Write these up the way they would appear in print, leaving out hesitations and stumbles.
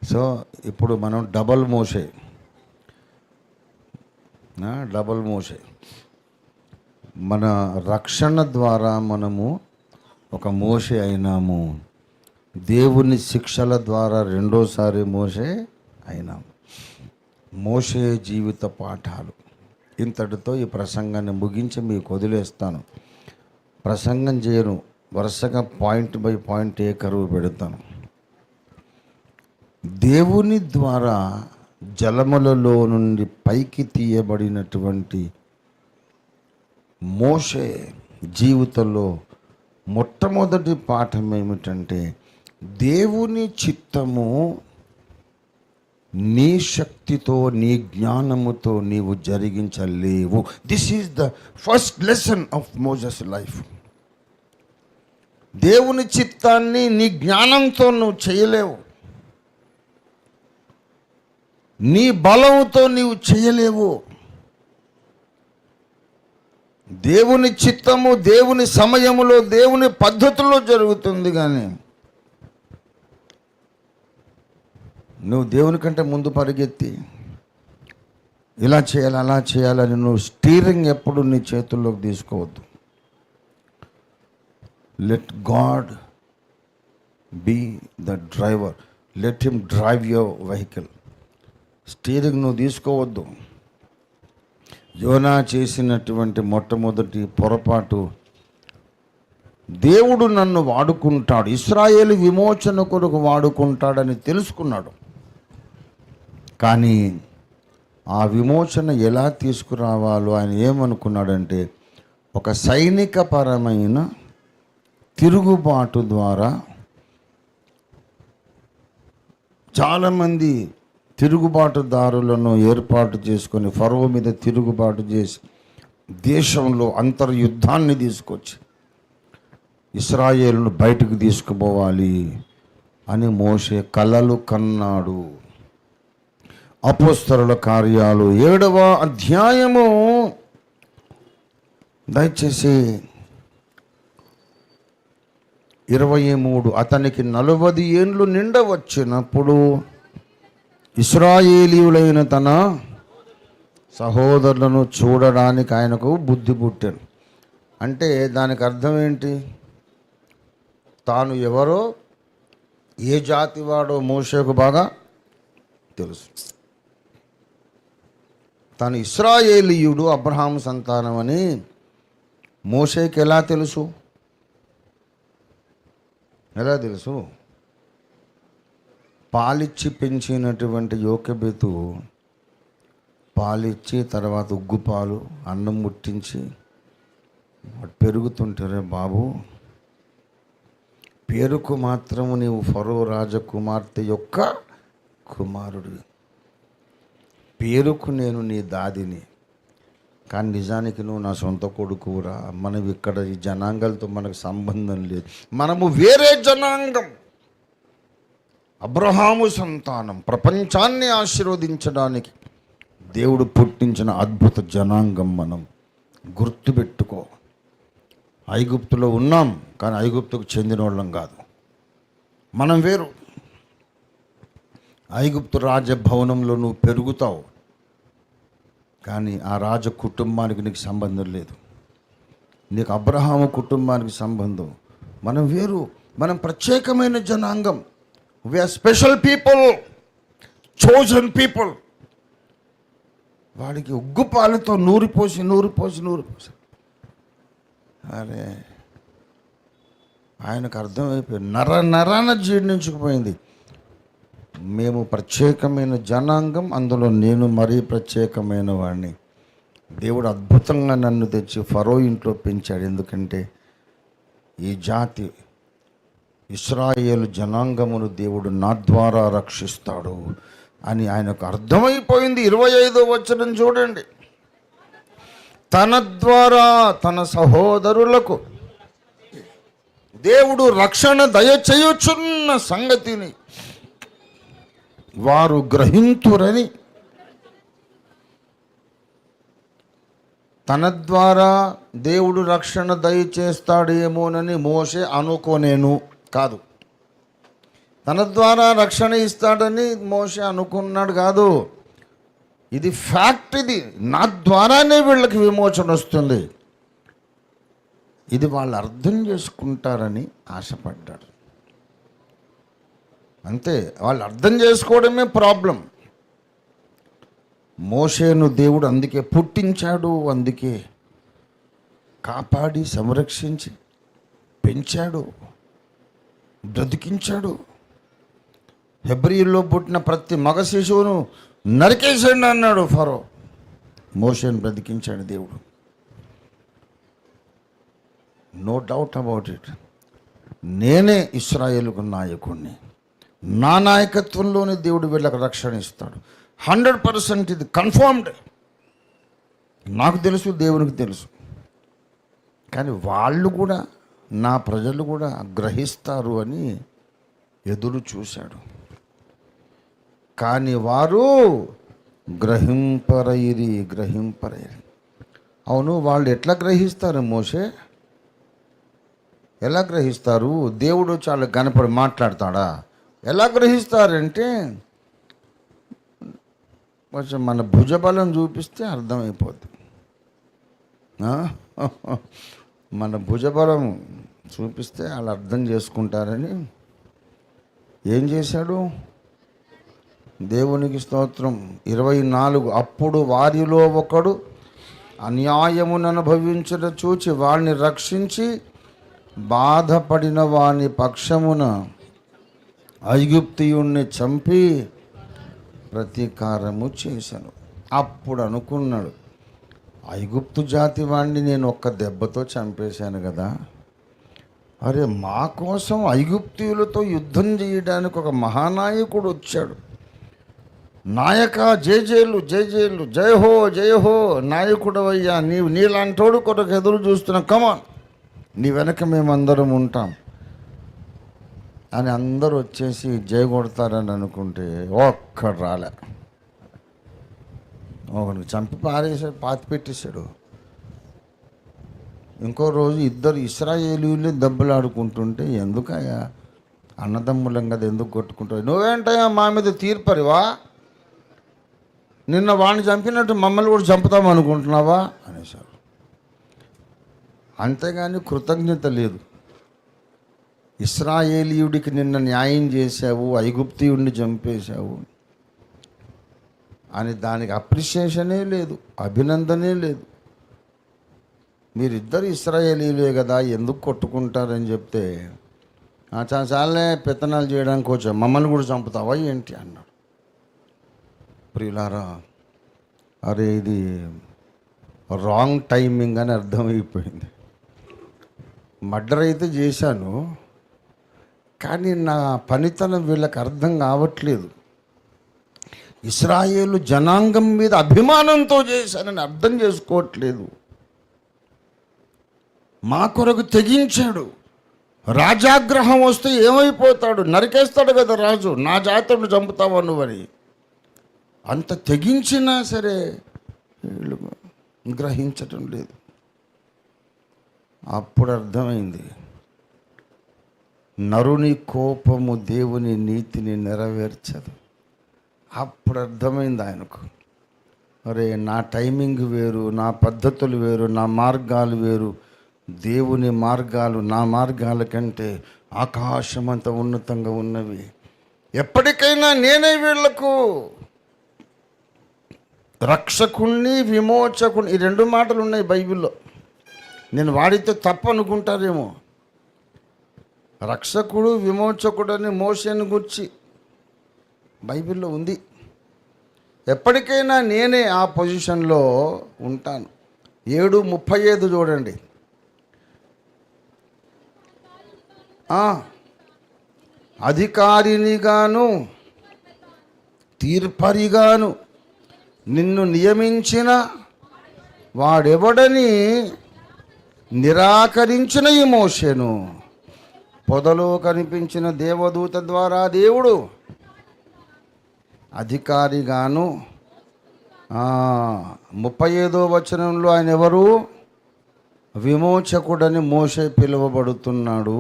So ఇప్పుడు మనం double మోషే మన రక్షణ ద్వారా మనము ఒక మోషే అయినాము. దేవుని శిక్షల ద్వారా రెండోసారి మోషే అయినాము. మోషే జీవిత పాఠాలు. ఇంతటితో ఈ ప్రసంగాన్ని ముగించి మీకు వదిలేస్తాను. ప్రసంగం చేయను, వరుసగా పాయింట్ బై పాయింట్ కరువు పెడతాను. దేవుని ద్వారా జలములలో నుండి పైకి తీయబడినటువంటి మోషే జీవితంలో మొట్టమొదటి పాఠం ఏమిటంటే, దేవుని చిత్తము నీ శక్తితో నీ జ్ఞానముతో నీవు జరిగించలేవు. This is the first lesson of Moses life. దేవుని చిత్తాన్ని నీ జ్ఞానంతో నువ్వు చేయలేవు, నీ బలంతో నీవు చేయలేవు. దేవుని చిత్తము దేవుని సమయములో దేవుని పద్ధతిలో జరుగుతుంది. కానీ నువ్వు దేవుని కంటే ముందు పరిగెత్తి ఇలా చేయాలి అలా చేయాలని నువ్వు స్టీరింగ్ ఎప్పుడు నీ చేతుల్లోకి తీసుకోవద్దు. Let God be the driver, let him drive your vehicle. Steering నువ్వు తీసుకోవద్దు. యోనా చేసినటువంటి మొట్టమొదటి పొరపాటు, దేవుడు నన్ను వాడుకుంటాడు, ఇశ్రాయేలు విమోచన కొరకు వాడుకుంటాడని తెలుసుకున్నాడు. కానీ ఆ విమోచన ఎలా తీసుకురావాలో ఆయన ఏమనుకున్నాడంటే, ఒక సైనికపరమైన తిరుగుబాటు ద్వారా చాలామంది తిరుగుబాటుదారులను ఏర్పాటు చేసుకొని ఫరో మీద తిరుగుబాటు చేసి దేశంలో అంతర్యుద్ధాన్ని తీసుకొచ్చి ఇశ్రాయేలును బయటకు తీసుకుపోవాలి అని మోషే కలలు కన్నాడు. అపోస్తలుల కార్యాలు 7వ అధ్యాయము దయచేసి 23. అతనికి 40 ఏండ్లు నిండవచ్చినప్పుడు ఇశ్రాయేలీయులైన తన సహోదరులను చూడడానికి ఆయనకు బుద్ధి పుట్టాను. అంటే దానికి అర్థం ఏంటి? తాను ఎవరో ఏ జాతి వాడో మోషేకు బాగా తెలుసు. తాను ఇశ్రాయేలీయుడు, అబ్రహాము సంతానం అని మోషేకి ఎలా తెలుసు? పాలిచ్చి పెంచినటువంటి యోకెబెతు పాలిచ్చి తర్వాత ఉగ్గుపాలు అన్నం ముట్టించి పెరుగుతుంటారే బాబు, పేరుకు మాత్రము నీవు ఫరో రాజకుమార్తె యొక్క కుమారుడు, పేరుకు నేను నీ దాదిని, కానీ నిజానికి నువ్వు నా సొంత కొడుకురా. మనం ఇక్కడ ఈ జనాంగాలతో మనకు సంబంధం లేదు, మనము వేరే జనాంగం, అబ్రహాము సంతానం, ప్రపంచాన్ని ఆశీర్వదించడానికి దేవుడు పుట్టించిన అద్భుత జనాంగం. మనం గుర్తుపెట్టుకో, ఐగుప్తులో ఉన్నాం కానీ ఐగుప్తుకు చెందిన వాళ్ళం కాదు, మనం వేరు. ఐగుప్తు రాజభవనంలో నువ్వు పెరుగుతావు కానీ ఆ రాజ కుటుంబానికి నీకు సంబంధం లేదు, నీకు అబ్రహాము కుటుంబానికి సంబంధం. మనం వేరు, మనం ప్రత్యేకమైన జనాంగం. We are special people, chosen people. వాడికి ఉగ్గుపాలతో నూరిపోసి అరే ఆయనకు అర్థమైపోయింది, నరాన జీర్ణించుకుపోయింది. మేము ప్రత్యేకమైన జనాంగం, అందులో నేను మరీ ప్రత్యేకమైన వాడిని. దేవుడు అద్భుతంగా నన్ను తెచ్చి ఫరో ఇంట్లో పెంచాడు. ఎందుకంటే ఈ జాతి ఇశ్రాయేలు జనాంగమును దేవుడు నా ద్వారా రక్షిస్తాడు అని ఆయనకు అర్థమైపోయింది. 25వ వచనం చూడండి. తన ద్వారా తన సహోదరులకు దేవుడు రక్షణ దయచేయుచున్న సంగతిని వారు గ్రహింతురని, తన ద్వారా దేవుడు రక్షణ దయచేస్తాడేమోనని మోషే అనుకోనేను కాదు, తన ద్వారా రక్షణ ఇస్తాడని మోషే అనుకున్నాడు కాదు. ఇది ఫ్యాక్ట్, ఇది నా ద్వారానే వీళ్ళకి విమోచన వస్తుంది, ఇది వాళ్ళు అర్థం చేసుకుంటారని ఆశపడ్డాడు. అంతే, వాళ్ళు అర్థం చేసుకోవడమే ప్రాబ్లం. మోషేను దేవుడు అందుకే పుట్టించాడు, అందుకే కాపాడి సంరక్షించి పెంచాడు, బ్రతికించాడు. హెబ్రీయుల్లో పుట్టిన ప్రతి మగ శిశువును నరికేసాడు అన్నాడు ఫరో. మోషేను బ్రతికించాడు దేవుడు. No doubt about it. నేనే ఇశ్రాయేలుకు నాయకుడిని, నా నాయకత్వంలోనే దేవుడు వీళ్ళకి రక్షణ ఇస్తాడు. 100% ఇది కన్ఫర్మ్డ్. నాకు తెలుసు, దేవునికి తెలుసు. కానీ వాళ్ళు కూడా, నా ప్రజలు కూడా గ్రహిస్తారు అని ఎదురు చూశాడు. కానీ వారు గ్రహింపరైరి. అవును, వాళ్ళు ఎట్లా గ్రహిస్తారు మోషే? ఎలా గ్రహిస్తారు? దేవుడు చాలా కనపడి మాట్లాడతాడా? ఎలా గ్రహిస్తారంటే కొంచెం మన భుజబలం చూపిస్తే అర్థమైపోద్ది. మన భుజబలం చూపిస్తే వాళ్ళు అర్థం చేసుకుంటారని ఏం చేశాడు? దేవునికి స్తోత్రం. 24 అప్పుడు వారిలో ఒకడు అన్యాయమును అనుభవించుట చూచి వాడిని రక్షించి బాధపడిన వాని పక్షమున ఐగుప్తియుణ్ణి చంపి ప్రతీకారము చేశాను. అప్పుడు అనుకున్నాడు, ఐగుప్తు జాతి వాడిని నేను ఒక్క దెబ్బతో చంపేశాను కదా, అరే మా కోసం ఐగుప్తీయులతో యుద్ధం చేయడానికి ఒక మహానాయకుడు వచ్చాడు. నాయక జయజేలు జయజేలు, జయహో జయహో, నాయకుడవయ్యా, నీలాంటోడు కొరకు ఎదురు చూస్తున్న, కమాన్, నీ వెనక మేమందరం ఉంటాం అని అందరూ వచ్చేసి జయ కొడతారని అనుకుంటే ఒక్కడు రాలే. ఒకడికి చంపి పారేసాడు, పాతి పెట్టేశాడు. ఇంకో రోజు ఇద్దరు ఇశ్రాయేలీయులు దెబ్బలాడుకుంటుంటే, ఎందుకయ్యా అన్నదమ్ములం కదా, ఎందుకు కొట్టుకుంటావు, నువ్వేంటయ్యా మా మీద తీర్పరివా, నిన్న వాడిని చంపినట్టు మమ్మల్ని కూడా చంపుతాం అనుకుంటున్నావా అనేసారు. అంతేగాని కృతజ్ఞత లేదు. ఇశ్రాయేలీయుడికి నిన్న న్యాయం చేశావు, ఐగుప్తీయుడిని చంపేశావు అని దానికి అప్రిషియేషనే లేదు, అభినందనే లేదు. మీరిద్దరు ఇశ్రాయేలీలే కదా, ఎందుకు కొట్టుకుంటారని చెప్తే, చాలానే పెత్తనాలు చేయడానికి వచ్చావు, మమ్మల్ని కూడా చంపుతావా ఏంటి అన్నాడు. ప్రియులారా, అరే ఇది రాంగ్ టైమింగ్ అని అర్థమైపోయింది. మర్డర్ అయితే చేశాను, కానీ నా పనితనం వీళ్ళకి అర్థం కావట్లేదు. ఇశ్రాయేలు జనాంగం మీద అభిమానంతో చేశానని అర్థం చేసుకోవట్లేదు. మా కొరకు తెగించాడు. రాజాగ్రహం వస్తే ఏమైపోతాడు, నరికేస్తాడు కదా రాజు, నా జాతుడు చంపుతావా నువ్వని. అంత తెగించినా సరే వీళ్ళు గ్రహించటం లేదు. అప్పుడు అర్థమైంది, నరుని కోపము దేవుని నీతిని నెరవేర్చదు. అప్పుడు అర్థమైంది ఆయనకు, అరే నా టైమింగ్ వేరు, నా పద్ధతులు వేరు, నా మార్గాలు వేరు, దేవుని మార్గాలు నా మార్గాల కంటే ఆకాశమంత ఉన్నతంగా ఉన్నవి. ఎప్పటికైనా నేనే వీళ్లకు రక్షకుణ్ణి విమోచకుని, ఈ 2 మాటలు ఉన్నాయి బైబిల్లో. నేను వాడితే తప్పు అనుకుంటారేమో. రక్షకుడు విమోచకుడు అని మోషేను గురించి బైబిల్లో ఉంది. ఎప్పటికైనా నేనే ఆ పొజిషన్లో ఉంటాను. 7:35 చూడండి. అధికారినిగాను తీర్పరిగాను నిన్ను నియమించిన వాడెవడని నిరాకరించిన ఈ మోషేను పొదలో కనిపించిన దేవదూత ద్వారా దేవుడు అధికారిగాను, 35వ వచనంలో ఆయన ఎవరు? విమోచకుడని మోషే పిలువబడుతున్నాడు.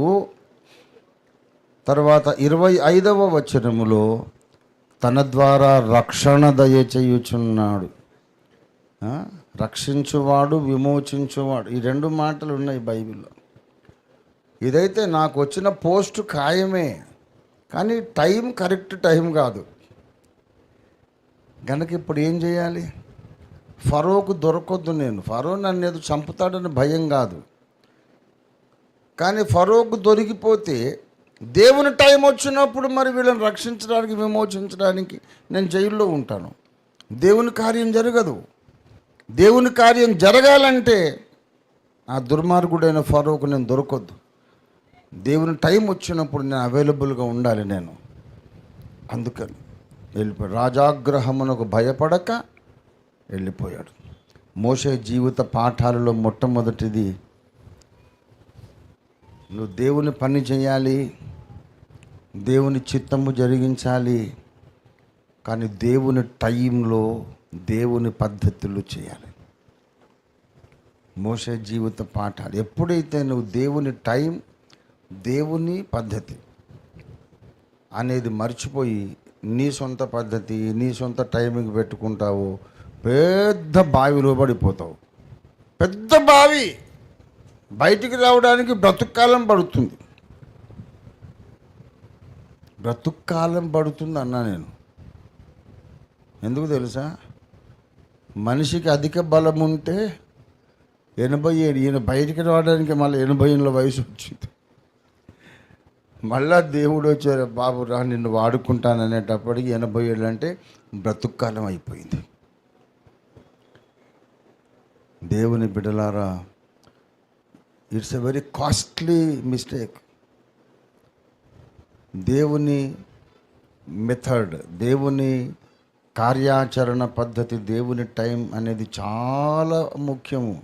తర్వాత 25వ వచనములో తన ద్వారా రక్షణ దయచేయుచున్నాడు. రక్షించువాడు, విమోచించువాడు, ఈ రెండు మాటలు ఉన్నాయి బైబిల్లో. ఇదైతే నాకు వచ్చిన పోస్ట్ ఖాయమే, కానీ టైం కరెక్ట్ టైం కాదు కనుక ఇప్పుడు ఏం చేయాలి? ఫరోకు దొరకొద్దు నేను. ఫరో నన్ను ఏదో చంపుతాడని భయం కాదు, కానీ ఫరోకు దొరికిపోతే దేవుని టైం వచ్చినప్పుడు మరి వీళ్ళని రక్షించడానికి, విమోచించడానికి నేను జైల్లో ఉంటాను. దేవుని కార్యం జరగదు. దేవుని కార్యం జరగాలంటే ఆ దుర్మార్గుడైన ఫరోకు నేను దొరకొద్దు. దేవుని టైం వచ్చినప్పుడు నేను అవైలబుల్గా ఉండాలి నేను. అందుకని వెళ్ళిపోయాడు. రాజాగ్రహమునకు భయపడక వెళ్ళిపోయాడు. మోషే జీవిత పాఠాలలో మొట్టమొదటిది, నువ్వు దేవుని పని చేయాలి, దేవుని చిత్తము జరిగించాలి, కానీ దేవుని టైంలో దేవుని పద్ధతులు చేయాలి. మోషే జీవిత పాఠాలు. ఎప్పుడైతే నువ్వు దేవుని టైం, దేవుని పద్ధతి అనేది మర్చిపోయి నీ సొంత పద్ధతి, నీ సొంత టైమింగ్ పెట్టుకుంటావు, పెద్ద బావిలో పడిపోతావు. పెద్ద బావి, బయటికి రావడానికి బ్రతుక్కాలం పడుతుంది. బ్రతుక్కాలం పడుతుంది అన్నా నేను. ఎందుకు తెలుసా? మనిషికి అధిక బలం ఉంటే 87, ఈయన బయటికి రావడానికి మళ్ళీ 80 ఏళ్ళ వయసు వచ్చింది. మళ్ళా దేవుడు వచ్చారు, బాబు రా నిన్ను వాడుకుంటాననేటప్పటికి 80 ఏళ్ళు అంటే బ్రతుక్కాలం అయిపోయింది. దేవుని బిడ్డలారా, it's a very costly mistake. దేవుని మెథడ్, దేవుని కార్యాచరణ పద్ధతి, దేవుని టైం అనేది చాలా ముఖ్యము.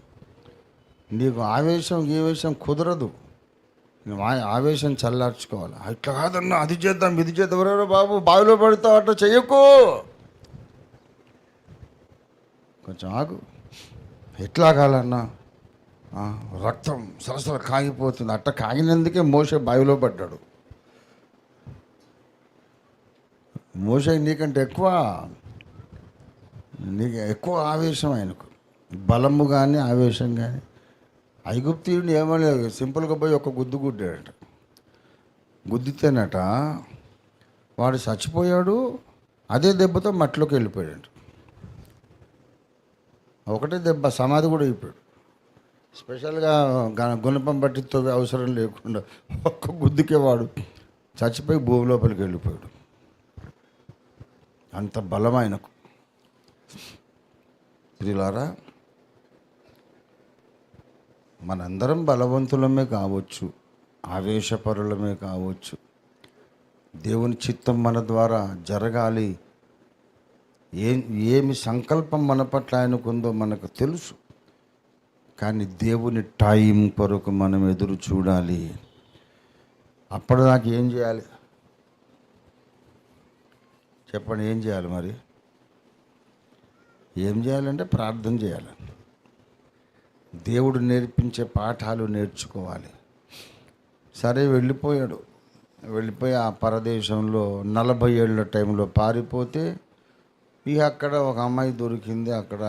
నీకు ఆవేశం కుదరదు. నువ్వు ఆవేశం చల్లార్చుకోవాలి. ఇట్లా కాదన్నా, అది చేద్దాం, ఇది చేద్దాం, ఎవరెవరో బాబు బావిలో పడతావు, అట్లా చెయ్యకు, కొంచెం ఆగు. ఎట్లా కాలన్నా, రక్తం సరసర కాగిపోతుంది. అట్ట కాగినందుకే మోషే బావిలో పడ్డాడు. మోషే నీకంటే ఎక్కువ ఆవేశం ఆయనకు, బలము కానీ ఆవేశం కానీ. ఐగుప్తీయుడిని ఏమలేదు, సింపుల్గా పోయి ఒక గుద్దు గుద్దాడట. గుద్దితేనట వాడు చచ్చిపోయాడు. అదే దెబ్బతో మట్టిలోకి వెళ్ళిపోయాడు. ఒకటే దెబ్బ, సమాధి కూడా అయిపోయాడు. స్పెషల్గా గుణపం పట్టితో అవసరం లేకుండా ఒక్క గుద్దుకే వాడు చచ్చిపోయి భూమి లోపలికి వెళ్ళిపోయాడు. అంత బలం ఆయనకు. ప్రియులారా, మనందరం బలవంతులమే కావచ్చు, ఆవేశపరులమే కావచ్చు. దేవుని చిత్తం మన ద్వారా జరగాలి. ఏమి సంకల్పం మన పట్ల ఆయనకుందో మనకు తెలుసు, కానీ దేవుని టైం కొరకు మనం ఎదురు చూడాలి. అప్పటిదాకా ఏం చేయాలి చెప్పండి? ఏం చేయాలి మరి? ఏం చేయాలంటే ప్రార్థన చేయాలి. దేవుడు నేర్పించే పాఠాలు నేర్చుకోవాలి. సరే, వెళ్ళిపోయి ఆ పరదేశంలో 40 ఏళ్ళ టైంలో పారిపోతే ఇక అక్కడ ఒక అమ్మాయి దొరికింది. అక్కడ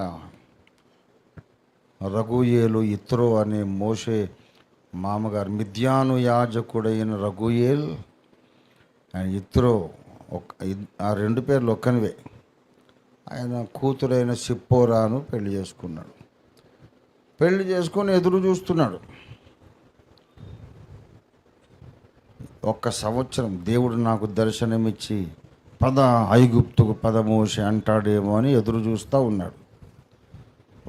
రఘుయేలు, ఇత్రో అనే మోషే మామగారు, మిద్యాను యాజకుడైన రఘుయేల్ అండ్ ఇత్రో, ఆ రెండు పేర్లు ఒక్కనివే. ఆయన కూతురైన సిప్పోరాను పెళ్లి చేసుకున్నాడు. పెళ్లి చేసుకొని ఎదురు చూస్తున్నాడు. 1 సంవత్సరం దేవుడు నాకు దర్శనమిచ్చి పద ఐగుప్తుకు పద మోషే అంటాడేమో అని ఎదురు చూస్తూ ఉన్నాడు.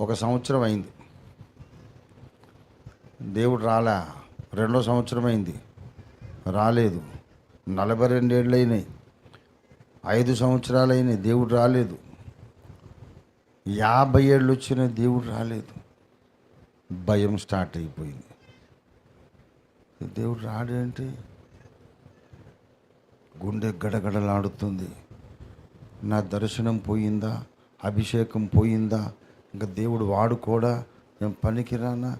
1 సంవత్సరం అయింది, దేవుడు రాలా. 2వ సంవత్సరం అయింది, రాలేదు. 42 ఏళ్ళు అయినాయి, 5 సంవత్సరాలు అయినాయి, దేవుడు రాలేదు. 50 ఏళ్ళు వచ్చినాయి, దేవుడు రాలేదు. భయం స్టార్ట్ అయిపోయింది. దేవుడు రాడేంటి? గుండె గడగడలాడుతుంది. నా దర్శనం పోయిందా? అభిషేకం పోయిందా? ఇంకా దేవుడు వాడుకోడా? నేను పనికిరానా?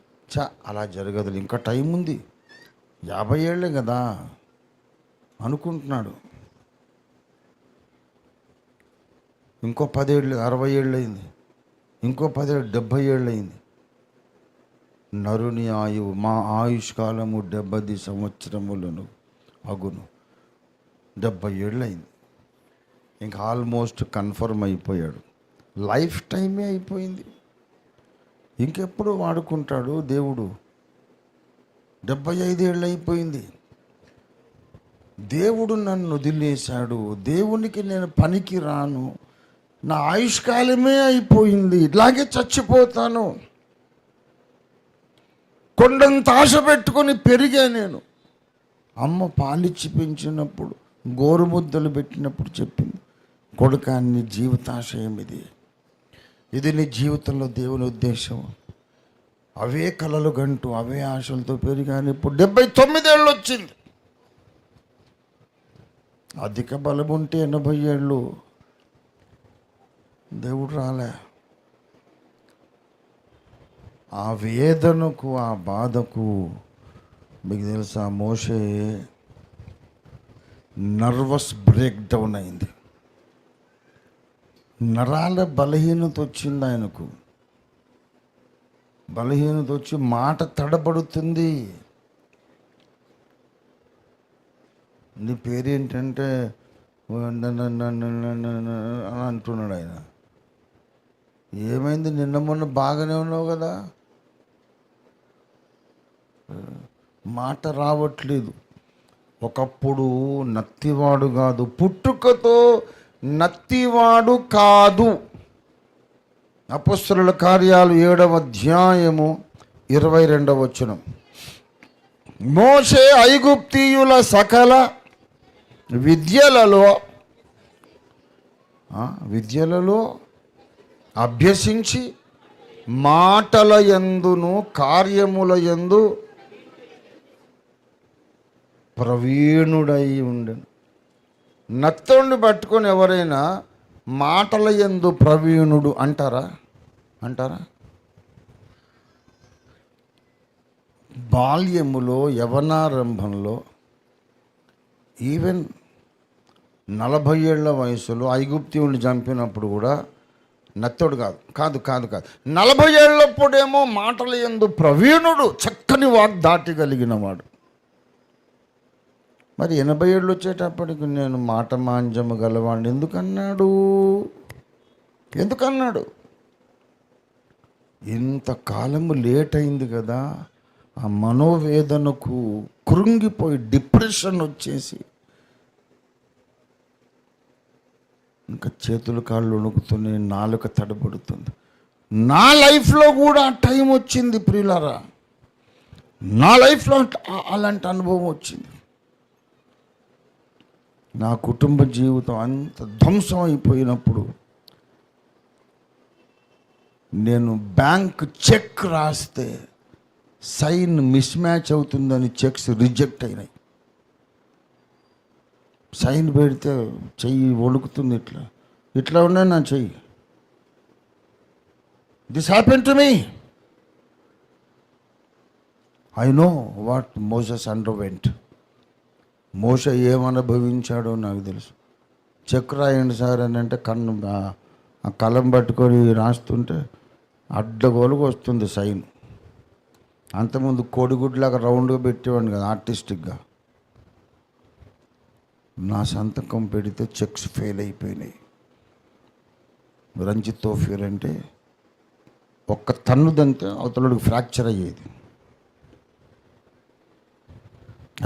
అలా జరగదు. ఇంకా టైం ఉంది, 50 ఏళ్ళే కదా. అనుకుంటున్నాడు. ఇంకో 10 ఏళ్ళు 60 ఏళ్ళు అయింది, ఇంకో 10 ఏళ్ళు 70 ఏళ్ళు అయింది. నరుని ఆయువు, మా ఆయుష్కాలము 70 సంవత్సరములను అగును. 70 ఏళ్ళు అయింది. ఇంకా ఆల్మోస్ట్ కన్ఫర్మ్ అయిపోయాడు. లైఫ్ టైమే అయిపోయింది. ఇంకెప్పుడు వాడుకుంటాడు దేవుడు? 75 ఏళ్ళు అయిపోయింది. దేవుడు నన్ను వదిలేశాడు, దేవునికి నేను పనికి రాను, నా ఆయుష్కాలమే అయిపోయింది, ఇట్లాగే చచ్చిపోతాను. కొండంత ఆశ పెట్టుకొని పెరిగా నేను. అమ్మ పాలిచ్చి పెంచినప్పుడు, గోరుముద్దలు పెట్టినప్పుడు చెప్పింది, కొడుకా నీ జీవితాశయం ఇది నీ జీవితంలో దేవుని ఉద్దేశం. అవే కలలు గంటూ అవే ఆశలతో పెరిగాను. ఇప్పుడు 79 ఏళ్ళు వచ్చింది. అధిక బలం ఉంటే 80 ఏళ్ళు. దేవుడు రాలే. ఆ వేదనకు, ఆ బాధకు మీకు తెలుసా, మోషే నర్వస్ బ్రేక్ డౌన్ అయింది. నరాల బలహీనత వచ్చింది ఆయనకు. బలహీనత వచ్చి మాట తడబడుతుంది. నీ పేరేంటంటే అని అంటున్నాడు ఆయన. ఏమైంది? నిన్న మొన్న బాగానే ఉన్నావు కదా, మాట రావట్లేదు. ఒకప్పుడు నత్తివాడు కాదు, పుట్టుకతో నత్తివాడు కాదు. అపొస్తలుల కార్యాలు 7వ అధ్యాయము 22వ వచనం. మోషే ఐగుప్తీయుల సకల విద్యలలో అభ్యసించి మాటల యందును కార్యముల యందు ప్రవీణుడై ఉండెను. నత్తోడిని పట్టుకొని ఎవరైనా మాటల యందు ప్రవీణుడు అంటారా? బాల్యములో, యవనారంభంలో, ఈవెన్ 40 ఏళ్ల వయసులో ఐగుప్తీయుల్ని చంపినప్పుడు కూడా నత్తోడు కాదు 40 ఏళ్ళప్పుడేమో మాటల యందు ప్రవీణుడు, చక్కని వాగ్దాటి వాడు. మరి 80 ఏళ్ళు వచ్చేటప్పటికి నేను మాట మాంజము గలవాడిని ఎందుకన్నాడు? ఇంతకాలము లేట్ అయింది కదా. ఆ మనోవేదనకు కృంగిపోయి డిప్రెషన్ వచ్చేసి ఇంకా చేతులు కాళ్ళు వణుకుతున్నాయి, నాలుక తడబడుతుంది. నా లైఫ్లో కూడా టైం వచ్చింది ప్రియులారా. నా లైఫ్లో అలాంటి అనుభవం వచ్చింది. నా కుటుంబ జీవితం అంత ధ్వంసం అయిపోయినప్పుడు నేను బ్యాంక్ చెక్ రాస్తే సైన్ మిస్ మ్యాచ్ అవుతుందని చెక్స్ రిజెక్ట్ అయినాయి. సైన్ పెడితే చెయ్యి వణుకుతుంది, ఇట్లా ఉన్నాయి నా చెయ్యి. This happen to me. I know what Moses underwent. మోషే ఏమనుభవించాడో నాకు తెలుసు. చెక్ రాయండి సార్ అని అంటే ఆ కలం పట్టుకొని రాస్తుంటే అడ్డగోలుగా వస్తుంది సైన్. అంతకుముందు కోడిగుడ్లాగా రౌండ్గా పెట్టేవాడిని కదా ఆర్టిస్టిక్గా. నా సంతకం పెడితే చెక్స్ ఫెయిల్ అయిపోయినాయి. రంజిత్ తోఫీర్ అంటే ఒక్క తన్నుదంతే అవతలకి ఫ్రాక్చర్ అయ్యేది.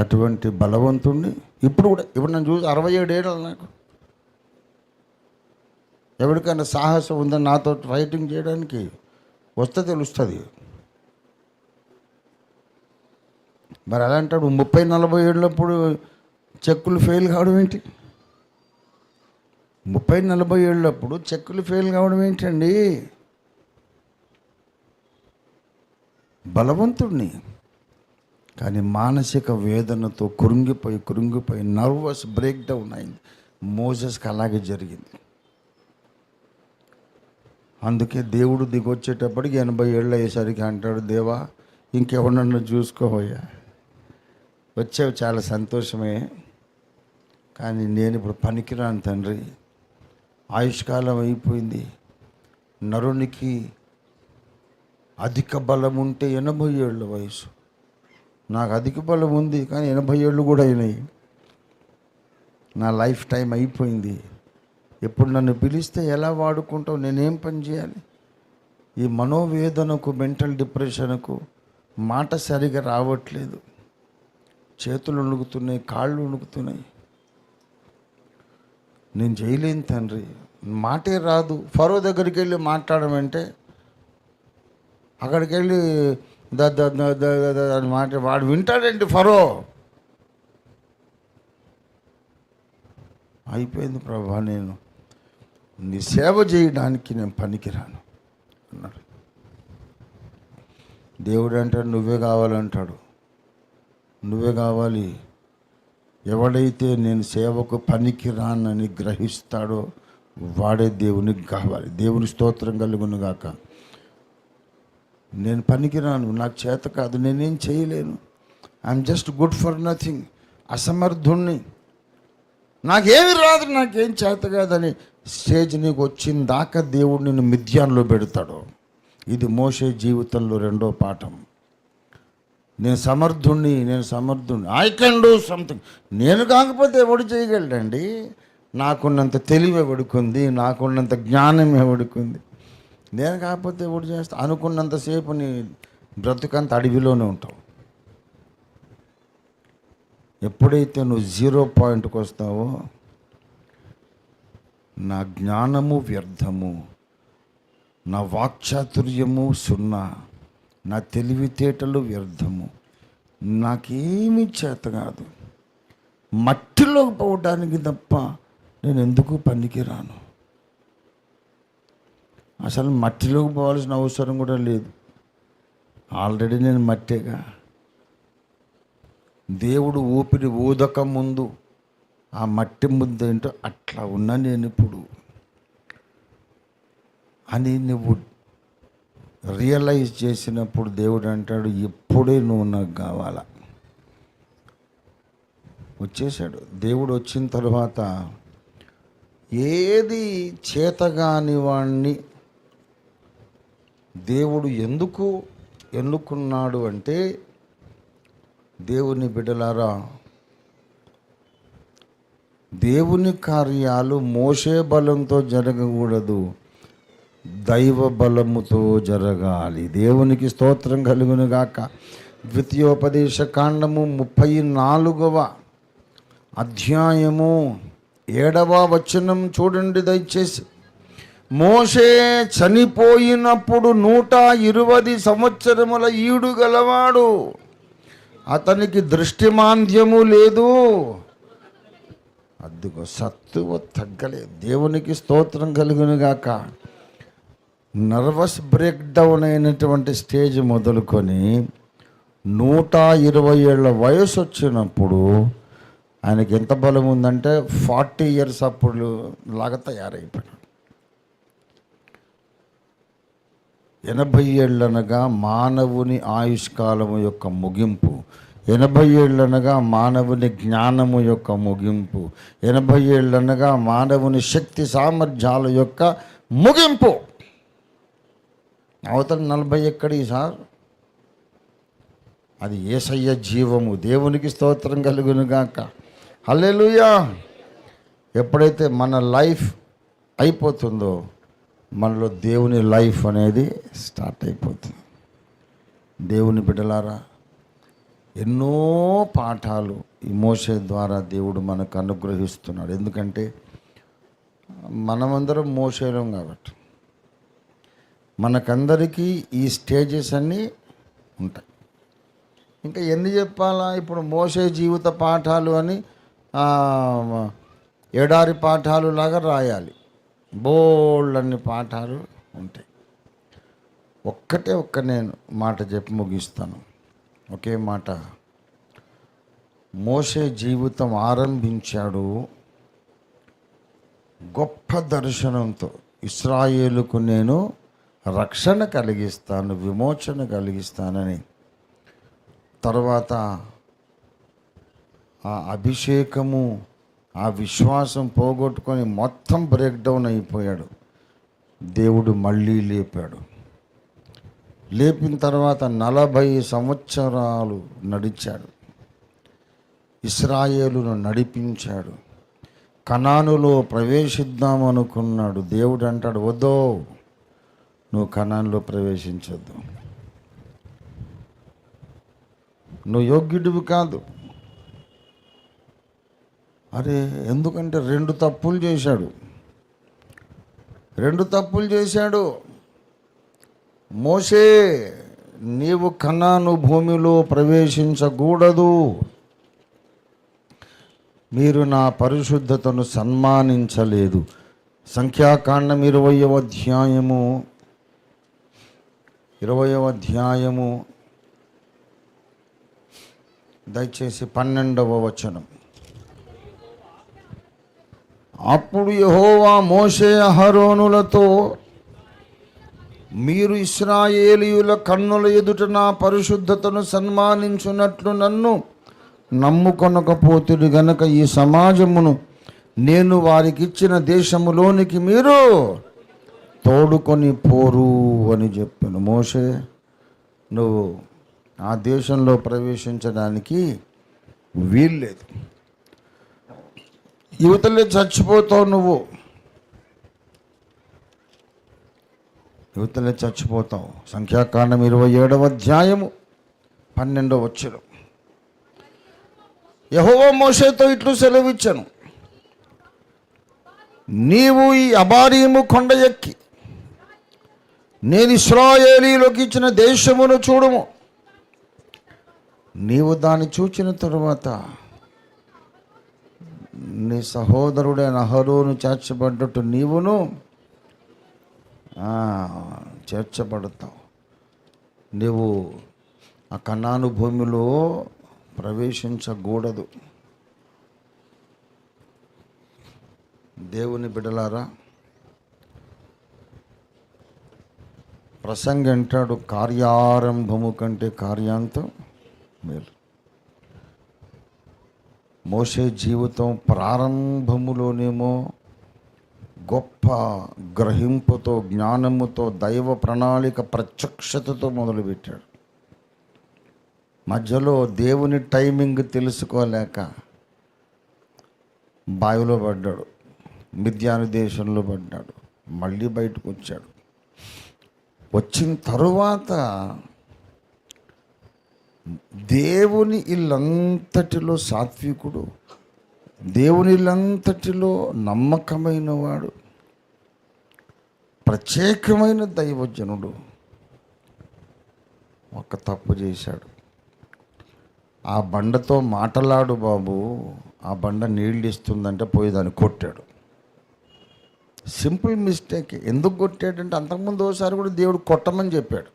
అటువంటి బలవంతుణ్ణి ఇప్పుడు నన్ను చూసి 67 ఏళ్ళు నాకు. ఎవరికైనా సాహసం ఉందని నాతో ఫైటింగ్ చేయడానికి వస్తే తెలుస్తుంది. మరి అలాంటాడు 30-40 ఏళ్ళప్పుడు చెక్కులు ఫెయిల్ కావడం ఏంటి? 30-40 ఏళ్ళప్పుడు చెక్కులు ఫెయిల్ కావడం ఏంటండి? బలవంతుడిని. కానీ మానసిక వేదనతో కృంగిపోయి నర్వస్ బ్రేక్ డౌన్ అయింది. మోసెస్కి అలాగే జరిగింది. అందుకే దేవుడు దిగొచ్చేటప్పటికి 80 ఏళ్ళు అయ్యేసరికి అంటాడు, దేవా ఇంకెవరన్నా చూసుకోవయ్యా, వచ్చావు చాలా సంతోషమే, కానీ నేను ఇప్పుడు పనికిరాను తండ్రి, ఆయుష్కాలం అయిపోయింది. నరునికి అధిక బలం ఉంటే 80 ఏళ్ళ వయసు. నాకు అధిక బలం ఉంది కానీ 80 ఏళ్ళు కూడా అయినాయి. నా లైఫ్ టైం అయిపోయింది. ఎప్పుడు నన్ను పిలిస్తే ఎలా వాడుకుంటావు? నేనేం పని చేయాలి? ఈ మనోవేదనకు, మెంటల్ డిప్రెషన్కు మాట సరిగా రావట్లేదు. చేతులు వణుకుతున్నాయి, కాళ్ళు వణుకుతున్నాయి. నేను చేయలేను తండ్రి, మాటే రాదు. ఫరో దగ్గరికి వెళ్ళి మాట్లాడమంటే అక్కడికి వెళ్ళి అని మాట వాడు వింటాడండి ఫరో. అయిపోయింది ప్రభా, నేను నీ సేవ చేయడానికి నేను పనికిరాను అన్నాడు. దేవుడు అంటాడు నువ్వే కావాలంటాడు. నువ్వే కావాలి. ఎవడైతే నేను సేవకు పనికి రానని గ్రహిస్తాడో వాడే దేవునికి కావాలి. దేవుని స్తోత్రం కలుగును గాక. నేను పనికిరాను, నాకు చేత కాదు, నేనేం చేయలేను, I'm just good for nothing, అసమర్థుణ్ణి, నాకేమి రాదు, నాకేం చేత కాదని స్టేజ్ నీకు వచ్చిన దాకా దేవుడు నిన్ను మిథ్యాన్లో పెడతాడు. ఇది మోషే జీవితంలో రెండో పాఠం. నేను సమర్థుణ్ణి, ఐ కెన్ డూ సంథింగ్. నేను కాకపోతే ఎవడు చేయగలడండి? నాకున్నంత తెలివి ఎవడుకుంది, నాకున్నంత జ్ఞానం ఎవడుకుంది? నేను కాకపోతే ఎవడు చేస్తా? అనుకున్నంతసేపు నీ బ్రతుకంత అడవిలోనే ఉంటావు. ఎప్పుడైతే నువ్వు 0 పాయింట్కి వస్తావో, నా జ్ఞానము వ్యర్థము, నా వాక్చాతుర్యము సున్నా, నా తెలివితేటలు వ్యర్థము, నాకేమీ చేత కాదు, మట్టిలోకి పోవడానికి తప్ప నేను ఎందుకు పనికిరాను. అసలు మట్టిలోకి పోవాల్సిన అవసరం కూడా లేదు. ఆల్రెడీ నేను మట్టేగా. దేవుడు ఊపిరి ఊదక ముందు ఆ మట్టి ముద్ద ఏంటో అట్లా ఉన్నా నేను ఇప్పుడు అని నువ్వు రియలైజ్ చేసినప్పుడు దేవుడు అంటాడు ఇప్పుడే నువ్వు నాకు కావాలా. వచ్చేసాడు. దేవుడు వచ్చిన తర్వాత ఏది చేతగాని వాణ్ణి దేవుడు ఎందుకు ఎన్నుకున్నాడు అంటే, దేవుని బిడ్డలారా, దేవుని కార్యాలు మోసే బలంతో జరగకూడదు, దైవ బలముతో జరగాలి. దేవునికి స్తోత్రం కలుగును గాక. ద్వితీయోపదేశ కాండము 34వ అధ్యాయము 7వ వచనం చూడండి దయచేసి. మోషే చనిపోయినప్పుడు 120 సంవత్సరముల ఈడు గలవాడు, అతనికి దృష్టిమాంద్యము లేదు. అద్దుగో సత్తువ తగ్గలేదు. దేవునికి స్తోత్రం కలుగును గాక. నర్వస్ బ్రేక్ డౌన్ అయినటువంటి స్టేజ్ మొదలుకొని 120 ఏళ్ళ వయసు వచ్చినప్పుడు ఆయనకి ఎంత బలం ఉందంటే 40 ఇయర్స్ అప్పుడు లాగా తయారైపోయాడు. 80 ఏళ్ళనగా మానవుని ఆయుష్కాలము యొక్క ముగింపు, 80 ఏళ్ళనగా మానవుని జ్ఞానము యొక్క ముగింపు, 80 ఏళ్ళనగా మానవుని శక్తి సామర్థ్యాల యొక్క ముగింపు. అవతల 40 ఎక్కడి సార్? అది యేసయ్య జీవము. దేవునికి స్తోత్రం కలుగును గాక. హల్లెలూయా. ఎప్పుడైతే మన లైఫ్ అయిపోతుందో మనలో దేవుని లైఫ్ అనేది స్టార్ట్ అయిపోతుంది. దేవుని బిడ్డలారా, ఎన్నో పాఠాలు ఈ మోషే ద్వారా దేవుడు మనకు అనుగ్రహిస్తున్నాడు. ఎందుకంటే మనమందరం మోషేలం కాబట్టి మనకందరికీ ఈ స్టేజెస్ అన్నీ ఉంటాయి. ఇంకా ఎన్ని చెప్పాలా? ఇప్పుడు మోషే జీవిత పాఠాలు అని ఎడారి పాఠాలు లాగా రాయాలి. బోల్డ్ అన్ని పాఠాలు ఉంటాయి. ఒక్క నేను మాట చెప్పి ముగిస్తాను. ఒకే మాట. మోషే జీవితం ఆరంభించాడు గొప్ప దర్శనంతో. ఇశ్రాయేలుకు నేను రక్షణ కలిగిస్తాను, విమోచన కలిగిస్తానని. తర్వాత ఆ అభిషేకము ఆ విశ్వాసం పోగొట్టుకొని మొత్తం బ్రేక్ డౌన్ అయిపోయాడు. దేవుడు మళ్ళీ లేపాడు. లేపిన తర్వాత 40 సంవత్సరాలు నడిచాడు. ఇశ్రాయేలును నడిపించాడు. కనానులో ప్రవేశిద్దామనుకున్నాడు. దేవుడు అంటాడు, వద్దో, నువ్వు కనానులో ప్రవేశించొద్దు, నువ్వు యోగ్యుడివి కాదు. అరే, ఎందుకంటే 2 తప్పులు చేశాడు. మోషే, నీవు కనాను భూమిలో ప్రవేశించకూడదు. మీరు నా పరిశుద్ధతను సన్మానించలేదు. సంఖ్యాకాండం 20వ అధ్యాయము దయచేసి 12వ వచనం. అప్పుడు యెహోవా మోషే అహరోనులతో, మీరు ఇశ్రాయేలీయుల కన్నుల ఎదుట నా పరిశుద్ధతను సన్మానించున్నట్లు నన్ను నమ్ముకొనకపోతుడు గనక ఈ సమాజమును నేను వారికి ఇచ్చిన దేశములోనికి మీరు తోడుకొని పోరు అని చెప్పాను. మోషే, నువ్వు ఆ దేశంలో ప్రవేశించడానికి వీల్లేదు. యువతలే చచ్చిపోతావు, యువతలే చచ్చిపోతావు. సంఖ్యాకాండం 27వ అధ్యాయము 12వ వచనం. యెహోవా మోషేతో ఇట్లు సెలవిచ్చెను, నీవు ఈ అబారీము కొండ ఎక్కి నేను ఇశ్రాయేలీయులకు ఇచ్చిన దేశమును చూడుము. నీవు దాన్ని చూచిన తరువాత నీ సహోదరుడైన అహరోను చేర్చబడ్డట్టు నీవును చేర్చబడతావు. నీవు ఆ కనాను భూమిలో ప్రవేశించకూడదు. దేవుని బిడ్డలారా, ప్రసంగి అంటాడు, కార్యారంభము కంటే కార్యాంతం మేలు. మోషే జీవితం ప్రారంభములోనేమో గొప్ప గ్రహింపుతో, జ్ఞానముతో, దైవ ప్రణాళిక ప్రత్యక్షతతో మొదలుపెట్టాడు. మధ్యలో దేవుని టైమింగ్ తెలుసుకోలేక బావిలో పడ్డాడు, మిద్యాను దేశంలో పడ్డాడు, మళ్ళీ బయటకు వచ్చాడు. వచ్చిన తరువాత దేవుని ఇల్లంతటిలో సాత్వికుడు, దేవుని ఇల్లంతటిలో నమ్మకమైన వాడు, ప్రత్యేకమైన దైవజనుడు ఒక తప్పు చేశాడు. ఆ బండతో మాటలాడు బాబు, ఆ బండ నీళ్ళు ఇస్తుందంటే పోయి దాన్ని కొట్టాడు. Simple mistake. ఎందుకు కొట్టాడంటే అంతకుముందు ఒకసారి కూడా దేవుడు కొట్టమని చెప్పాడు.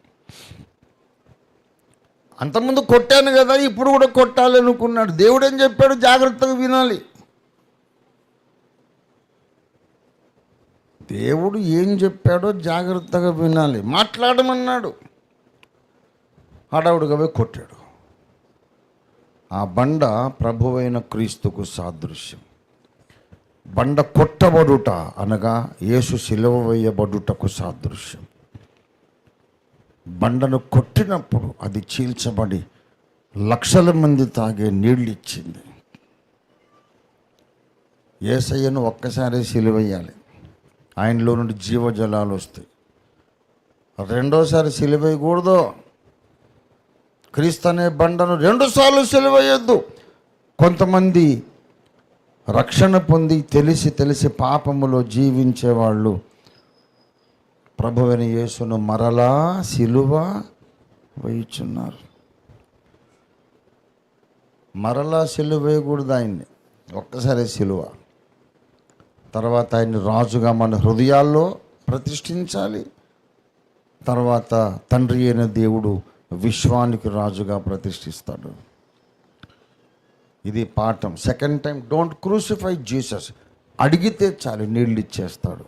అంతకుముందు కొట్టాను కదా, ఇప్పుడు కూడా కొట్టాలి అనుకున్నాడు. దేవుడు ఏం చెప్పాడు? జాగ్రత్తగా వినాలి. దేవుడు ఏం చెప్పాడో జాగ్రత్తగా వినాలి. మాట్లాడమన్నాడు, హడావుడిగా పోయి కొట్టాడు. ఆ బండ ప్రభువైన క్రీస్తుకు సాదృశ్యం. బండ కొట్టబడుట అనగా యేసు సిలువ వేయబడుటకు సాదృశ్యం. బండను కొట్టినప్పుడు అది చీల్చబడి లక్షల మంది తాగే నీళ్ళు ఇచ్చింది. యేసయ్యను ఒక్కసారి సిలువేయాలి, ఆయనలో నుండి జీవజలాలు వస్తాయి. రెండోసారి సిలువేయకూడదు. క్రీస్తు అనే బండను 2 సార్లు సిలువేయొద్దు. కొంతమంది రక్షణ పొంది తెలిసి పాపములో జీవించేవాళ్ళు ప్రభువైన యేసును మరలా సిలువ వేయుచున్నారు. మరలా సిలువ వేయకూడదు ఆయన్ని, ఒక్కసారి సిలువ. తర్వాత ఆయన్ని రాజుగా మన హృదయాల్లో ప్రతిష్ఠించాలి. తర్వాత తండ్రి అయిన దేవుడు విశ్వానికి రాజుగా ప్రతిష్ఠిస్తాడు. ఇది పాఠం. Second time, don't crucify Jesus. అడిగితే చాలు, నీళ్ళు ఇచ్చేస్తాడు.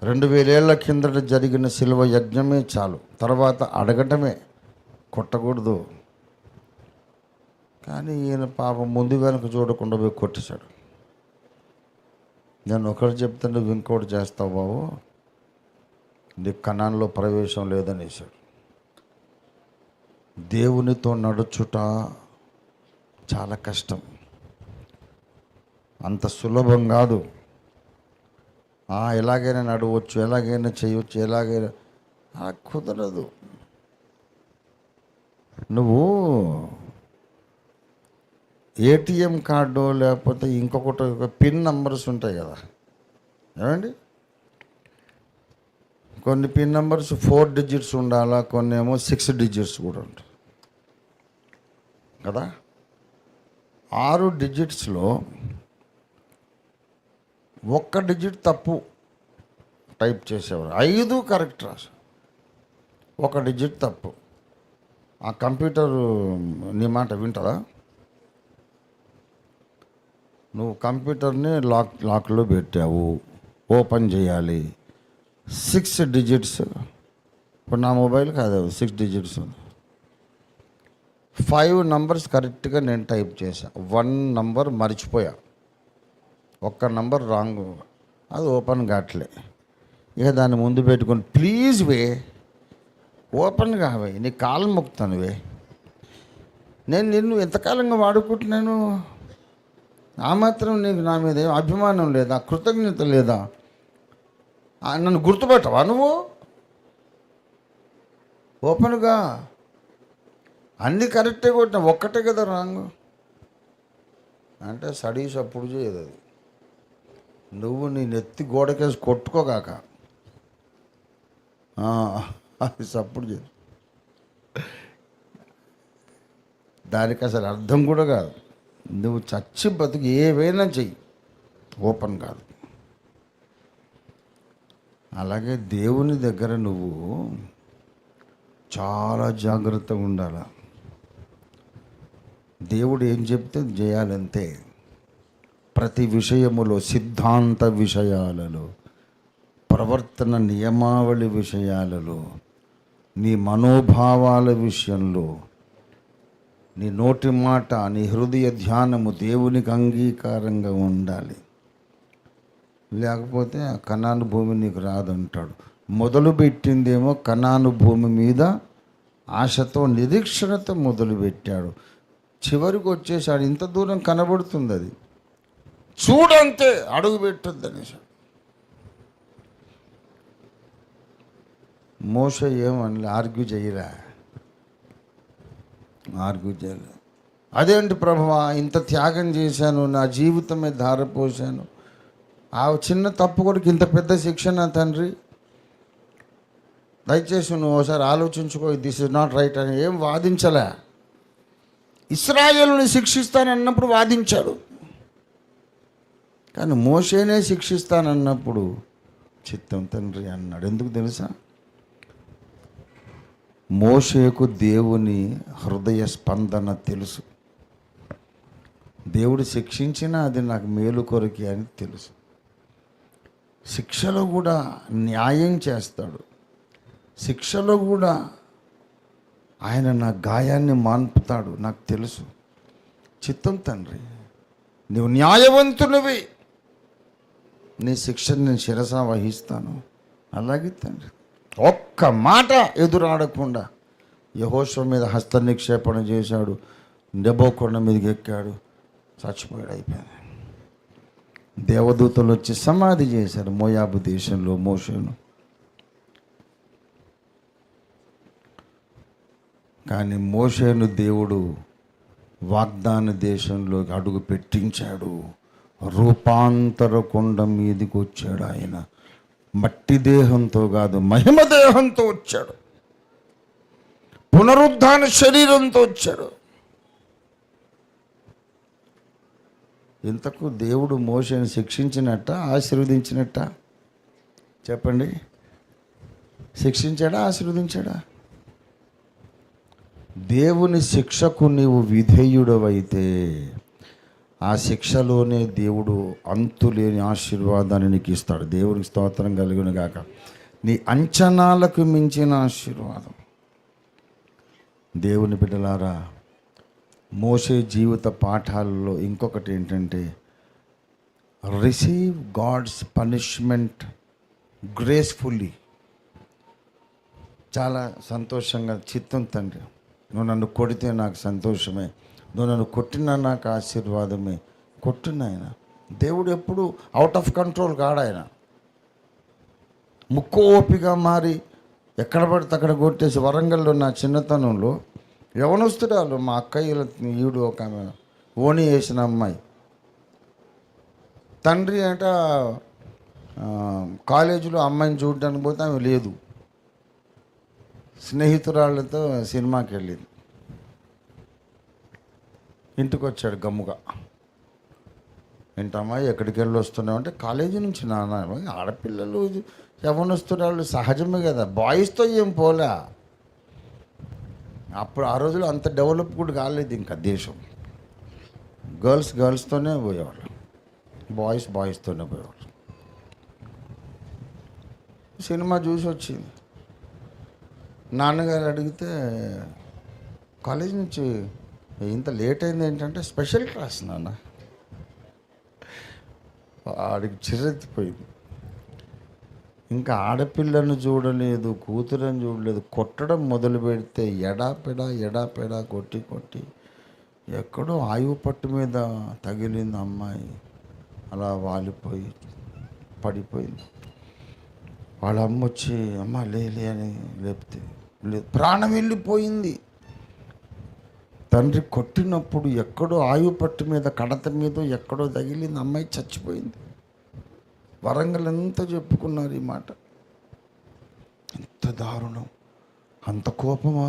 2000 ఏళ్ల కిందట జరిగిన శిలువ యజ్ఞమే చాలు. తర్వాత అడగటమే, కొట్టకూడదు. కానీ ఈయన పాపం ముందు వెనక చూడకుండా పోయి కొట్టేశాడు. నేను ఒకటి చెప్తే నువ్వు ఇంకోటి చేస్తావు బాబు, నీకు కనాన్లో ప్రవేశం లేదనేసాడు. దేవునితో నడుచుట చాలా కష్టం, అంత సులభం కాదు. ఎలాగైనా నడవచ్చు, ఎలాగైనా చేయవచ్చు, ఎలాగైనా కుదరదు. నువ్వు ఏటీఎం కార్డు లేకపోతే ఇంకొకటి పిన్ నంబర్స్ ఉంటాయి కదా, ఏమండి? కొన్ని పిన్ నంబర్స్ 4 డిజిట్స్ ఉండాలా, కొన్ని ఏమో 6 డిజిట్స్ కూడా ఉంటాయి కదా. 6 డిజిట్స్లో 1 డిజిట్ తప్పు టైప్ చేసేవారు, 5 కరెక్ట్ రాసు, 1 డిజిట్ తప్పు. ఆ కంప్యూటర్ నీ మాట వింటుందా? నువ్వు కంప్యూటర్ని లాక్లో పెట్టావు, ఓపెన్ చేయాలి, 6 డిజిట్స్. ఇప్పుడు నా మొబైల్ కాదు 6 డిజిట్స్ ఉంది. 5 నంబర్స్ కరెక్ట్గా నేను టైప్ చేశాను, 1 నంబర్ మర్చిపోయా, 1 నంబర్ రాంగ్, అది ఓపెన్ కావట్లే. ఇక దాన్ని ముందు పెట్టుకొని ప్లీజ్ వే ఓపెన్ కావే, నీ కాలు మొక్కుతాను వే, నేను నిన్ను ఎంతకాలంగా వాడుకుంటున్నాను, ఆ మాత్రం నీకు నా మీద ఏం అభిమానం లేదా, కృతజ్ఞత లేదా, నన్ను గుర్తుపెట్టవా నువ్వు? ఓపెన్గా అన్నీ కరెక్టే కొట్టినా, ఒక్కటే కదా రాంగ్ అంటే స్టడీస్ అప్పుడు చేయదు అది. నువ్వు నీ నెత్తి గోడకేసి కొట్టుకోగాక అది సప్పుడు చేయదు, దానికి అసలు అర్థం కూడా కాదు. నువ్వు చచ్చి బతుకు ఏవైనా చెయ్యి, ఓపెన్ కాదు. అలాగే దేవుని దగ్గర నువ్వు చాలా జాగ్రత్తగా ఉండాలి. దేవుడు ఏం చెప్తే చేయాలంతే. ప్రతి విషయములో, సిద్ధాంత విషయాలలో, ప్రవర్తన నియమావళి విషయాలలో, నీ మనోభావాల విషయంలో, నీ నోటి మాట, నీ హృదయ ధ్యానము దేవునికి అంగీకారంగా ఉండాలి. లేకపోతే ఆ కనాను భూమి నీకు రాదంటాడు. మొదలుపెట్టిందేమో కనాను భూమి మీద ఆశతో, నిరీక్షణతో మొదలుపెట్టాడు. చివరికి వచ్చేసాడు, ఇంత దూరం కనబడుతుంది, అది చూడంతే, అడుగు పెట్టొద్దు అనేసాడు. మోషే ఏమని ఆర్గ్యూ చేయలే. అదేంటి ప్రభువా, ఇంత త్యాగం చేశాను, నా జీవితమే ధారపోసాను, ఆ చిన్న తప్పు కొరకు ఇంత పెద్ద శిక్ష నా తండ్రి, దయచేసి నువ్వు ఒకసారి ఆలోచించుకో, దిస్ ఇస్ నాట్ రైట్ అని ఏం వాదించలే. ఇశ్రాయేలుని శిక్షిస్తానన్నప్పుడు వాదించాడు, కానీ మోషేనే శిక్షిస్తానన్నప్పుడు చిత్తం తండ్రి అన్నాడు. ఎందుకు తెలుసా? మోషేకు దేవుని హృదయ స్పందన తెలుసు. దేవుడు శిక్షించినా అది నాకు మేలు కొరకే అని తెలుసు. శిక్షలో కూడా న్యాయం చేస్తాడు, శిక్షలో కూడా ఆయన నా గాయాన్ని మాన్పుతాడు, నాకు తెలుసు. చిత్తం తండ్రి, నువ్వు న్యాయవంతునివి, నీ శిక్షను నేను శిరస వహిస్తాను. అలాగే తండ్రి, ఒక్క మాట ఎదురాడకుండా యెహోషువ మీద హస్త నిక్షేపణ చేశాడు, నెబో కొండ మీదకి ఎక్కాడు, చచ్చిపోయాడు, అయిపోయింది. దేవదూతలు వచ్చి సమాధి చేశారు మోయాబు దేశంలో మోషేను. కానీ మోషేను దేవుడు వాగ్దాన దేశంలోకి అడుగు పెట్టించాడు. రూపాంతర కొండ మీదకి వచ్చాడు. ఆయన మట్టి దేహంతో కాదు, మహిమ దేహంతో వచ్చాడు, పునరుద్ధాన శరీరంతో వచ్చాడు. ఇంతకు దేవుడు మోషేను శిక్షించినట్ట, ఆశీర్వదించినట్ట? చెప్పండి, శిక్షించాడా, ఆశీర్వదించాడా? దేవుని శిక్షకు నీవు విధేయుడవైతే ఆ శిక్షలోనే దేవుడు అంతులేని ఆశీర్వాదాన్ని నీకు ఇస్తాడు. దేవునికి స్తోత్రం కలుగును గాక. నీ అంచనాలకు మించిన ఆశీర్వాదం. దేవుని బిడ్డలారా, మోషే జీవిత పాఠాలలో ఇంకొకటి ఏంటంటే, రిసీవ్ గాడ్స్ పనిష్మెంట్ గ్రేస్ఫుల్లీ. చాలా సంతోషంగా, చిత్తం తండ్రి, నువ్వు నన్ను కొడితే నాకు సంతోషమే, నువ్వు నన్ను కొట్టినా నాకు ఆశీర్వాదమే. కొట్టినాయన దేవుడు ఎప్పుడు అవుట్ ఆఫ్ కంట్రోల్ కాడాయన. ముక్కు ఓపిగా మారి ఎక్కడ పడితే అక్కడ కొట్టేసి, వరంగల్లో నా చిన్నతనంలో యవనస్తురాలు మా అక్కయ్యల ఈడు ఒక ఆమె ఓణి వేసిన అమ్మాయి, తండ్రి అంట కాలేజీలో అమ్మాయిని చూడడానికి పోతే ఆమె లేదు, స్నేహితురాళ్ళతో సినిమాకి వెళ్ళింది. ఇంటికి వచ్చాడు గమ్ముగా. ఏంటమ్మా ఎక్కడికి వెళ్ళి వస్తున్నావు అంటే, కాలేజీ నుంచి నాన్న. ఆడపిల్లలు యవనస్తురాళ్ళు సహజమే కదా, బాయ్స్తో ఏం పోలే. అప్పుడు ఆ రోజుల్లో అంత డెవలప్ కూడా కాలేదు ఇంకా దేశం. గర్ల్స్తోనే పోయేవాళ్ళు, బాయ్స్తోనే పోయేవాళ్ళు. సినిమా చూసి వచ్చింది. నాన్నగారు అడిగితే, కాలేజ్ నుంచి ఇంత లేట్ అయింది ఏంటంటే, స్పెషల్ క్లాస్ నాన్న. ఆడికి చిరెత్తిపోయింది. ఇంకా ఆడపిల్లను చూడలేదు, కూతురని చూడలేదు, కొట్టడం మొదలు పెడితే ఎడాపెడా కొట్టి ఎక్కడో ఆయువు పట్టు మీద తగిలింది అమ్మాయి. అలా వాలిపోయి పడిపోయింది. వాళ్ళ అమ్మ వచ్చి, అమ్మ లే అని లేపితే లేదు, ప్రాణం వెళ్ళిపోయింది. తండ్రి కొట్టినప్పుడు ఎక్కడో ఆయువు పట్టు మీద, కడత మీద ఎక్కడో తగిలింది, అమ్మాయి చచ్చిపోయింది. వరంగల్ అంతా చెప్పుకున్నారు ఈ మాట. ఎంత దారుణం, అంత కోపమా?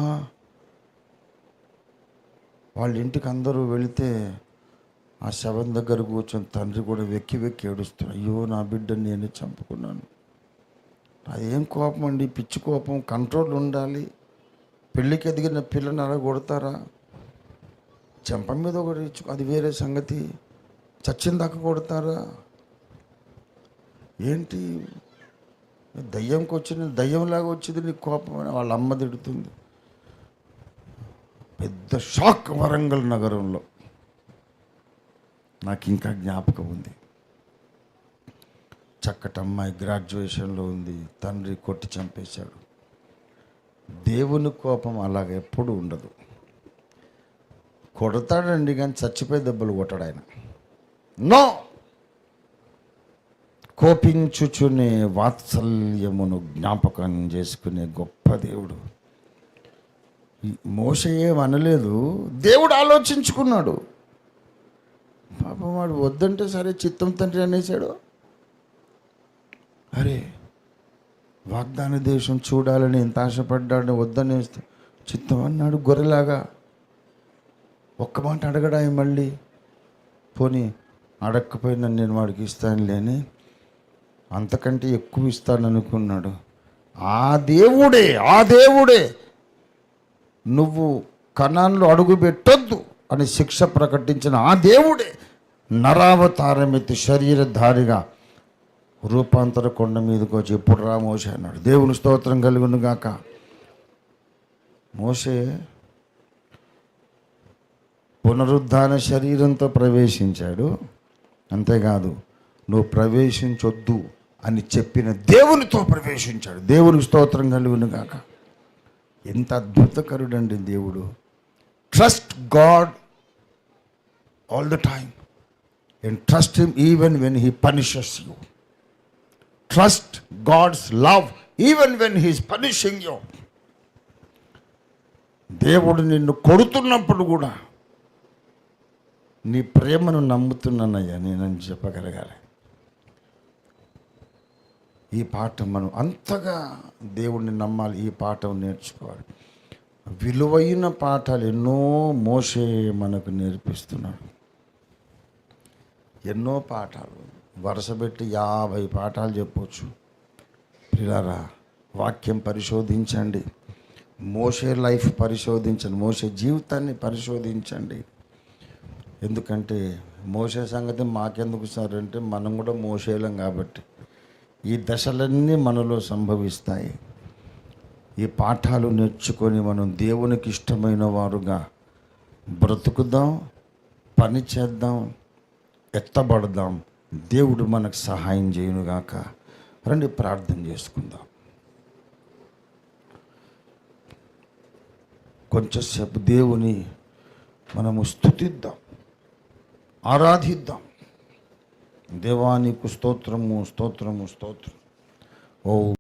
వాళ్ళ ఇంటికి అందరూ వెళితే ఆ శవం దగ్గర కూర్చొని తండ్రి కూడా వెక్కి ఏడుస్తున్నాడు. అయ్యో నా బిడ్డని నేనే చంపుకున్నాను. అదేం కోపం అండి, పిచ్చి కోపం. కంట్రోల్ ఉండాలి. పెళ్ళికి ఎదిగిన పిల్లని అలా కొడతారా? చెంప మీద ఒకటి ఇచ్చు, అది వేరే సంగతి. చచ్చిన దాకా కొడతారా ఏంటి? దయ్యంకి వచ్చింది, దయ్యంలాగా వచ్చింది నీకు కోపం అని వాళ్ళ అమ్మ తిడుతుంది. పెద్ద షాక్ వరంగల్ నగరంలో. నాకు ఇంకా జ్ఞాపకం ఉంది. చక్కటి అమ్మాయి గ్రాడ్యుయేషన్లో ఉంది, తండ్రి కొట్టి చంపేశాడు. దేవుని కోపం అలాగ ఎప్పుడు ఉండదు. కొడతాడండి కానీ చచ్చిపోయి దెబ్బలు కొట్టాడు ఆయన. నో, కోపించుచునే వాత్సల్యమును జ్ఞాపకం చేసుకునే గొప్ప దేవుడు. మోషే ఏమనలేదు, దేవుడు ఆలోచించుకున్నాడు. పాపం వాడు వద్దంటే సరే చిత్తం తండ్రి అనేసాడు. అరే వాగ్దాన దేశం చూడాలని ఎంత ఆశపడ్డాడు, వద్దనేస్తే చిత్తం అన్నాడు. గొర్రెలాగా ఒక్క మాట అడగడాయి. మళ్ళీ పోనీ అడగకపోయినా నేను వాడికి ఇస్తానులే అని అంతకంటే ఎక్కువ ఇస్తాననుకున్నాడు. ఆ దేవుడే నువ్వు కనాన్లో అడుగు పెట్టొద్దు అని శిక్ష ప్రకటించిన ఆ దేవుడే నరావతారమెత్తి శరీరధారిగా రూపాంతర కొండ మీదకి వచ్చి, ఇప్పుడు రా మోషే అన్నాడు. దేవుని స్తోత్రం కలుగును గాక. మోషే పునరుద్ధాన శరీరంతో ప్రవేశించాడు. అంతేకాదు, నువ్వు ప్రవేశించొద్దు అని చెప్పిన దేవునితో ప్రవేశించాడు. దేవునికి స్తోత్రం కలుగును గాక. ఎంత అద్భుతకరుడండి దేవుడు. Trust God all the time and trust him even when he punishes you. Trust God's love even when he is punishing you. దేవుడు నిన్ను కొడుతున్నప్పుడు కూడా నీ ప్రేమను నమ్ముతున్నానయ్యా నేనని చెప్పగలగాలి. ఈ పాఠం మనం అంతగా దేవుడిని నమ్మాలి. ఈ పాఠం నేర్చుకోవాలి. విలువైన పాఠాలు ఎన్నో మోషే మనకు నేర్పిస్తున్నాడు. ఎన్నో పాఠాలు వరుసపెట్టి 50 పాఠాలు చెప్పవచ్చు. పిల్లారా, వాక్యం పరిశోధించండి. మోషే లైఫ్ పరిశోధించండి. మోషే జీవితాన్ని పరిశోధించండి. ఎందుకంటే మోషే సంగతి మాకెందుకు సార్ అంటే, మనం కూడా మోషేలం కాబట్టి ఈ దశలన్నీ మనలో సంభవిస్తాయి. ఈ పాఠాలు నేర్చుకొని మనం దేవునికి ఇష్టమైన వారుగా బ్రతుకుదాం, పని చేద్దాం, ఎత్తబడదాం. దేవుడు మనకు సహాయం చేయనుగాక. రండి ప్రార్థన చేసుకుందాం. కొంచెంసేపు దేవుని మనము స్తుతిద్దాం, ఆరాధిద్దాం. దేవా నీకు స్తోత్రము, స్తోత్రము, స్తోత్రం. ఓ